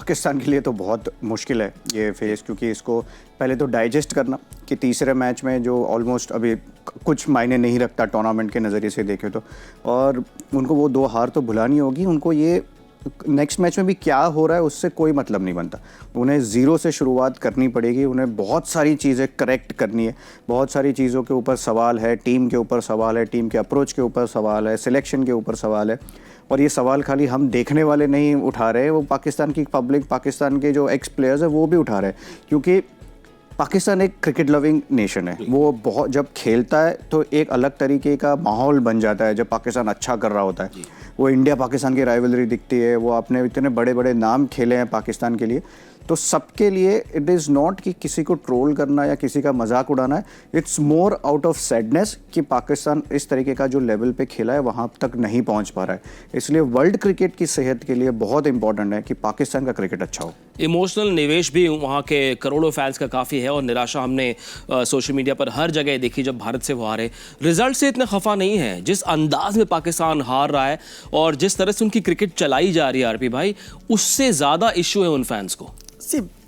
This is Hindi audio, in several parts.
पाकिस्तान के लिए तो बहुत मुश्किल है ये फेस, क्योंकि इसको पहले तो डाइजेस्ट करना कि तीसरे मैच में जो ऑलमोस्ट अभी कुछ मायने नहीं रखता टूर्नामेंट के नज़रिए से देखें तो, और उनको वो 2 हार तो भुलानी होगी। उनको ये नेक्स्ट मैच में भी क्या हो रहा है उससे कोई मतलब नहीं बनता, उन्हें ज़ीरो से शुरुआत करनी पड़ेगी। उन्हें बहुत सारी चीज़ें करेक्ट करनी है, बहुत सारी चीज़ों के ऊपर सवाल है, टीम के ऊपर सवाल है, टीम के अप्रोच के ऊपर सवाल है, सिलेक्शन के ऊपर सवाल है। और ये सवाल खाली हम देखने वाले नहीं उठा रहे, वो पाकिस्तान की पब्लिक, पाकिस्तान के जो एक्स प्लेयर्स हैं वो भी उठा रहे हैं, क्योंकि पाकिस्तान एक क्रिकेट लविंग नेशन है। वो बहुत जब खेलता है तो एक अलग तरीके का माहौल बन जाता है जब पाकिस्तान अच्छा कर रहा होता है। वो इंडिया पाकिस्तान की राइवलरी दिखती है, वो आपने इतने बड़े बड़े नाम खेले हैं पाकिस्तान के लिए, तो सबके लिए इट इज़ नॉट कि किसी को ट्रोल करना या किसी का मजाक उड़ाना है, it's more out of sadness कि पाकिस्तान इस तरीके का जो लेवल पे खेला है वहाँ तक नहीं पहुँच पा रहा है। इसलिए वर्ल्ड क्रिकेट की सेहत के लिए बहुत इंपॉर्टेंट है कि पाकिस्तान का क्रिकेट अच्छा हो। इमोशनल निवेश भी वहाँ के करोड़ों फैंस का काफ़ी है, और निराशा हमने सोशल मीडिया पर हर जगह देखी जब भारत से वो हारे। रिजल्ट से इतने खफा नहीं है, जिस अंदाज में पाकिस्तान हार रहा है और जिस तरह से उनकी क्रिकेट चलाई जा रही है आरपी भाई, उससे ज़्यादा इश्यू है उन फैंस को।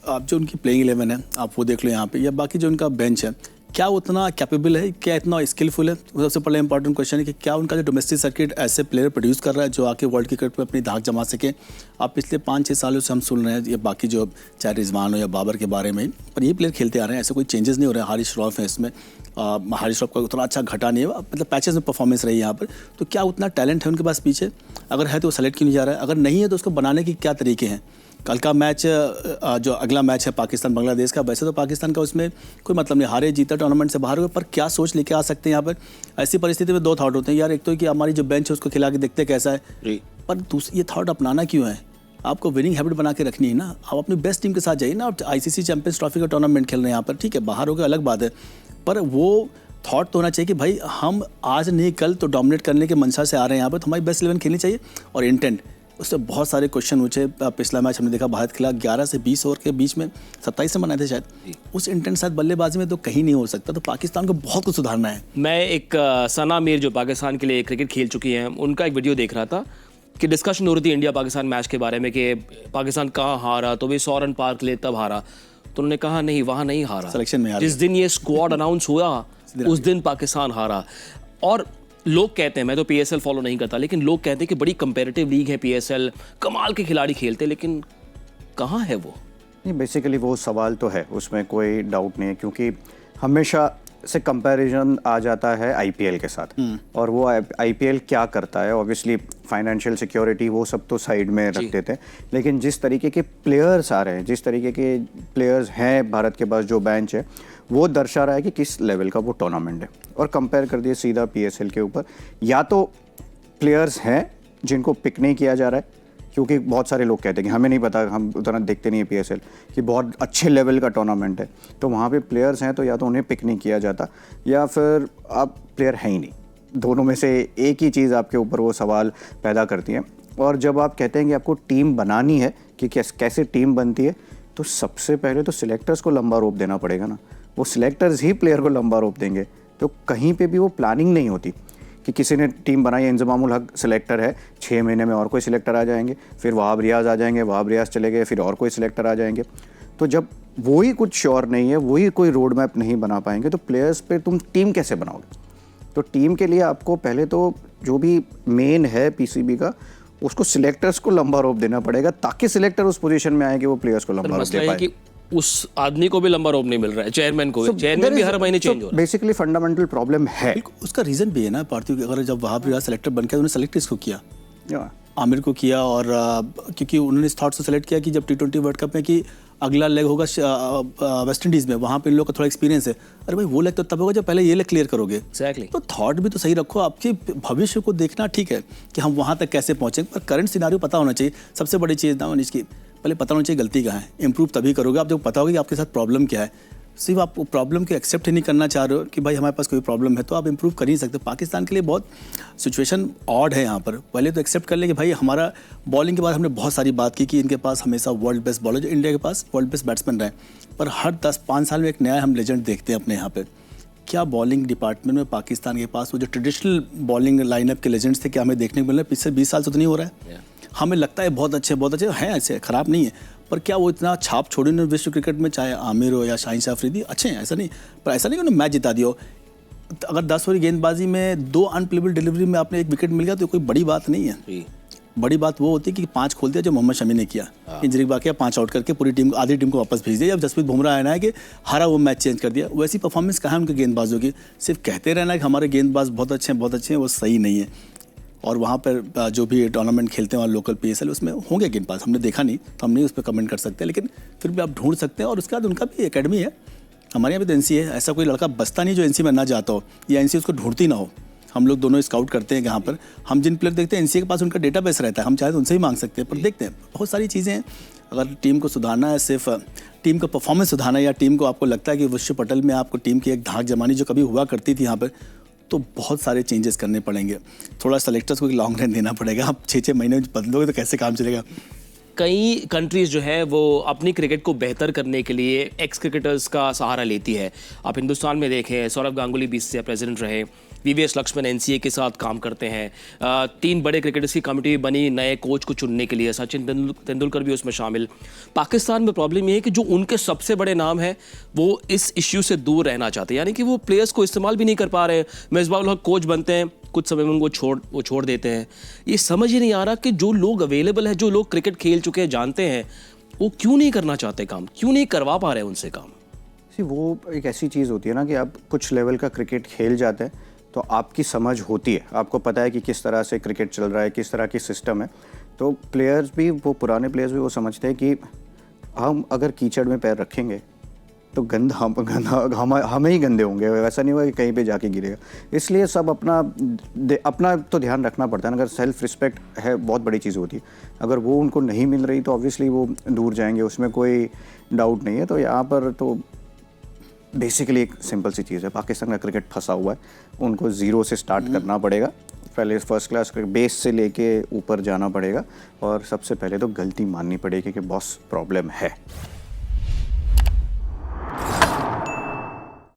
आप जो उनकी प्लेइंग 11 है आप वो देख लो यहाँ पे, या बाकी जो उनका बेंच है, क्या उतना कैपेबल है, क्या इतना स्किलफुल है। सबसे पहले इंपॉर्टेंट क्वेश्चन है कि क्या उनका जो डोमेस्टिक सर्किट ऐसे प्लेयर प्रोड्यूस कर रहा है जो आके वर्ल्ड क्रिकेट में अपनी धाक जमा सके। आप पिछले 5-6 सालों से हम सुन रहे हैं, ये बाकी जो चाहे रिजवान हो या बाबर के बारे में, पर ये प्लेयर खेलते आ रहे हैं, ऐसे कोई चेंजेस नहीं हो रहे हैं। हारिस श्रॉफ है इसमें, हारिस श्रॉफ का उतना अच्छा घटा नहीं है, मतलब पैचेस में परफॉर्मेंस रही है यहाँ पर। तो क्या उतना टैलेंट है उनके पास पीछे? अगर है तो वो सेलेक्ट क्यों नहीं जा रहा है? अगर नहीं है तो उसको बनाने के क्या तरीके हैं? कल का मैच जो अगला मैच है पाकिस्तान बांग्लादेश का, वैसे तो पाकिस्तान का उसमें कोई मतलब नहीं, हारे जीता टूर्नामेंट से बाहर हुए, पर क्या सोच लेके आ सकते हैं यहाँ पर? ऐसी परिस्थिति में 2 थॉट होते हैं यार, एक तो कि हमारी जो बेंच है उसको खिला के देखते कैसा है, पर ये थॉट अपनाना क्यों है? आपको विनिंग हैबिट बना के रखनी है ना, आप अपनी बेस्ट टीम के साथ जाइए ना। आप ICC चैंपियंस ट्रॉफी का टूर्नामेंट खेल रहे हैं यहाँ पर, ठीक है बाहर हो गया अलग बात है, पर वो थॉट तो होना चाहिए कि भाई हम आज नहीं कल तो डोमिनेट करने के मंशा से आ रहे हैं यहाँ पर, तो हमारी बेस्ट 11 खेलनी चाहिए। और इंटेंट, उससे बहुत सारे क्वेश्चन पूछे। पिछला मैच हमने देखा भारत खिला 11 से 20 ओवर के बीच में 27 रन बनाए थे शायद, उस इंटेंट साथ बल्लेबाजी में तो कहीं नहीं हो सकता। तो पाकिस्तान को बहुत कुछ सुधारना है। मैं एक सना मीर जो पाकिस्तान के लिए क्रिकेट खेल चुकी हैं, उनका एक वीडियो देख रहा था कि डिस्कशन हो रही थी इंडिया पाकिस्तान मैच के बारे में कि पाकिस्तान कहाँ हारा, तो भी 100 रन पार के लिए तब हारा। तो उन्होंने कहा नहीं, वहाँ नहीं हारा, सिलेक्शन में हारा। जिस दिन ये स्क्वाड अनाउंस हुआ उस दिन पाकिस्तान हारा। और लोग कहते हैं, मैं तो PSL फॉलो नहीं करता, लेकिन लोग कहते हैं कि बड़ी कंपेरेटिव लीग है PSL, कमाल के खिलाड़ी खेलते, लेकिन कहाँ है वो? नहीं, बेसिकली वो सवाल तो है, उसमें कोई डाउट नहीं है, क्योंकि हमेशा से कंपैरिजन आ जाता है IPL के साथ। और वो IPL क्या करता है, ऑब्वियसली फाइनेंशियल सिक्योरिटी वो सब तो साइड में रख देते हैं, लेकिन जिस तरीके के प्लेयर्स आ रहे हैं, जिस तरीके के प्लेयर्स हैं भारत के पास, जो बेंच है वो दर्शा रहा है कि किस लेवल का वो टूर्नामेंट है। और कंपेयर कर दिए सीधा PSL के ऊपर, या तो प्लेयर्स हैं जिनको पिक नहीं किया जा रहा है, क्योंकि बहुत सारे लोग कहते हैं कि हमें नहीं पता, हम उतना देखते नहीं है PSL कि बहुत अच्छे लेवल का टूर्नामेंट है, तो वहाँ पे प्लेयर्स हैं तो या तो उन्हें पिक नहीं किया जाता, या फिर आप प्लेयर है ही नहीं। दोनों में से एक ही चीज़ आपके ऊपर वो सवाल पैदा करती है। और जब आप कहते हैं कि आपको टीम बनानी है कि कैसे टीम बनती है, तो सबसे पहले तो सिलेक्टर्स को लंबा रोप देना पड़ेगा ना। वो सिलेक्टर्स ही प्लेयर को लंबा रोप देंगे, तो कहीं पे भी वो प्लानिंग नहीं होती कि किसी ने टीम बनाई है, इंजमामुल हक सिलेक्टर है, 6 महीने में और कोई सिलेक्टर आ जाएंगे, फिर वहाब रियाज़ आ जाएंगे, वहाब रियाज़ चले गए, फिर और कोई सिलेक्टर आ जाएंगे। तो जब वही कुछ श्योर नहीं है, वही कोई रोड मैप नहीं बना पाएंगे, तो प्लेयर्स पे तुम टीम कैसे बनाओगे? तो टीम के लिए आपको पहले तो जो भी मेन है PCB का, उसको सिलेक्टर्स को लंबा रोप देना पड़ेगा, ताकि सिलेक्टर उस पोजीशन में आए कि वो प्लेयर्स को लंबा रोप दे पाए। उस आदमी को भी लंबा रोप नहीं मिल रहा है, चेयरमैन को चेयरमैन भी हर महीने चेंज हो रहा है। बेसिकली फंडामेंटल प्रॉब्लम है। उसका रीजन भी है ना पार्थिव, अगर जब वहाब रियाज सेलेक्टर बन गया, उन्होंने सेलेक्ट किसको किया? आमिर को किया। और क्योंकि उन्होंने इस थॉट से सेलेक्ट किया कि जब T20 वर्ल्ड कप में कि अगला लेग होगा वेस्ट इंडीज़ में, वहाँ पे इन लोग का थोड़ा एक्सपीरियंस है। अरे भाई वो लेग तो तब होगा जब पहले ये लेग क्लियर करोगे। एक्जैक्टली। तो थॉट भी तो सही रखो, आपके भविष्य को देखना ठीक है कि हम वहाँ तक कैसे पहुँचेंगे, पर करंट सिनारियो पता होना चाहिए। सबसे बड़ी चीज़ ना इसकी पहले पता होना चाहिए गलती कहाँ है। इंप्रूव तभी करोगे आप जब पता होगा कि आपके साथ प्रॉब्लम क्या है। सिर्फ आप प्रॉब्लम को एक्सेप्ट ही नहीं करना चाह रहे हो कि भाई हमारे पास कोई प्रॉब्लम है, तो आप इंप्रूव कर ही नहीं सकते। पाकिस्तान के लिए बहुत सिचुएशन ऑड है यहाँ पर। पहले तो एक्सेप्ट कर ले कि भाई हमारा बॉलिंग के बाद हमने बहुत सारी बात की कि इनके पास हमेशा वर्ल्ड बेस्ट बॉलर, जो इंडिया के पास वर्ल्ड बेस्ट बैट्समैन रहे, पर हर 10-5 साल में एक नया हम लेजेंड देखते हैं अपने यहाँ पर। क्या बॉलिंग डिपार्टमेंट में पाकिस्तान के पास वो जो ट्रेडिशनल बॉलिंग लाइनअप के लेजेंड्स थे, क्या हमें देखने को मिल रहा है? पिछले 20 साल से तो नहीं हो रहा है। हमें लगता है बहुत अच्छे हैं, ऐसे ख़राब नहीं है, पर क्या वो इतना छाप छोड़ी उन्होंने विश्व क्रिकेट में, चाहे आमिर हो या शाहिन शाह अफरीदी, अच्छे हैं, ऐसा नहीं, पर ऐसा नहीं कि उन्होंने मैच जिता दिया हो। अगर 10 ओवर गेंदबाजी में 2 अनप्लेबल डिलीवरी में आपने 1 विकेट मिल गया तो कोई बड़ी बात नहीं है। बड़ी बात वो होती है कि 5 खोल दिया जो मोहम्मद शमी ने किया, इंजरी के बाद किया, 5 आउट करके पूरी टीम, आधी टीम को वापस भेज दिया। जब जसप्रीत बुमराह आया ना है कि हारा वो मैच चेंज कर दिया, वैसी परफॉर्मेंस कहाँ है उनके गेंदबाजों की। सिर्फ कहते रहना कि हमारे गेंदबाज बहुत अच्छे हैं, वो सही नहीं है। और वहाँ पर जो भी टूर्नामेंट खेलते हैं और लोकल PSL उसमें होंगे गेंदबाज, हमने देखा नहीं तो हम नहीं उस पर कमेंट कर सकते, लेकिन फिर भी आप ढूंढ सकते हैं। और उसके बाद उनका भी एकेडमी है, हमारे यहाँ भी तो NC है, ऐसा कोई लड़का बचता नहीं जो NC में ना जाता हो या NC उसको ढूंढती ना हो। हम लोग दोनों स्काउट करते हैं यहाँ पर, हम जिन प्लेयर देखते हैं NC के पास उनका डेटाबेस रहता है, हम चाहे तो उनसे ही मांग सकते हैं, पर देखते हैं बहुत सारी चीज़ें हैं। अगर टीम को सुधारना है, सिर्फ टीम का परफॉर्मेंस सुधारना है, या टीम को आपको लगता है कि विश्व पटल में आपको टीम की एक धाक जमानी जो कभी हुआ करती थी यहाँ पर, तो बहुत सारे चेंजेस करने पड़ेंगे। थोड़ा सेलेक्टर्स को लॉन्ग रन देना पड़ेगा। आप 6-6 महीने में बदलोगे तो कैसे काम चलेगा। कई कंट्रीज़ जो है वो अपनी क्रिकेट को बेहतर करने के लिए एक्स क्रिकेटर्स का सहारा लेती है। आप हिंदुस्तान में देखें, सौरव गांगुली BCCI प्रेसिडेंट रहे, VVS लक्ष्मण NCA के साथ काम करते हैं। 3 बड़े क्रिकेटर्स की कमेटी बनी नए कोच को चुनने के लिए, सचिन तेंदुलकर भी उसमें शामिल। पाकिस्तान में प्रॉब्लम ये है कि जो उनके सबसे बड़े नाम हैं वो इस इश्यू से दूर रहना चाहते हैं, यानी कि वो प्लेयर्स को इस्तेमाल भी नहीं कर पा रहे। मिसबाह हक कोच बनते हैं, कुछ समय में उनको छोड़ देते हैं। ये समझ ही नहीं आ रहा कि जो लोग अवेलेबल है, जो लोग क्रिकेट खेल चुके हैं, जानते हैं, वो क्यों नहीं करना चाहते काम, क्यों नहीं करवा पा रहे उनसे काम। वो एक ऐसी चीज़ होती है ना कि आप कुछ लेवल का क्रिकेट खेल जाते हैं तो आपकी समझ होती है, आपको पता है कि किस तरह से क्रिकेट चल रहा है, किस तरह की सिस्टम है। तो प्लेयर्स भी, वो पुराने प्लेयर्स भी वो समझते हैं कि हम अगर कीचड़ में पैर रखेंगे तो हमें ही गंदे होंगे, वैसा नहीं होगा कि कहीं पे जाके गिरेगा। इसलिए सब अपना तो ध्यान रखना पड़ता है। अगर सेल्फ रिस्पेक्ट है, बहुत बड़ी चीज़ होती है, अगर वो उनको नहीं मिल रही तो ऑब्वियसली वो दूर जाएंगे, उसमें कोई डाउट नहीं है। तो यहाँ पर तो बेसिकली एक सिंपल सी चीज़ है, पाकिस्तान का क्रिकेट फंसा हुआ है, उनको ज़ीरो से स्टार्ट करना पड़ेगा। पहले फर्स्ट क्लास बेस से लेके ऊपर जाना पड़ेगा और सबसे पहले तो गलती माननी पड़ेगी कि बॉस प्रॉब्लम है।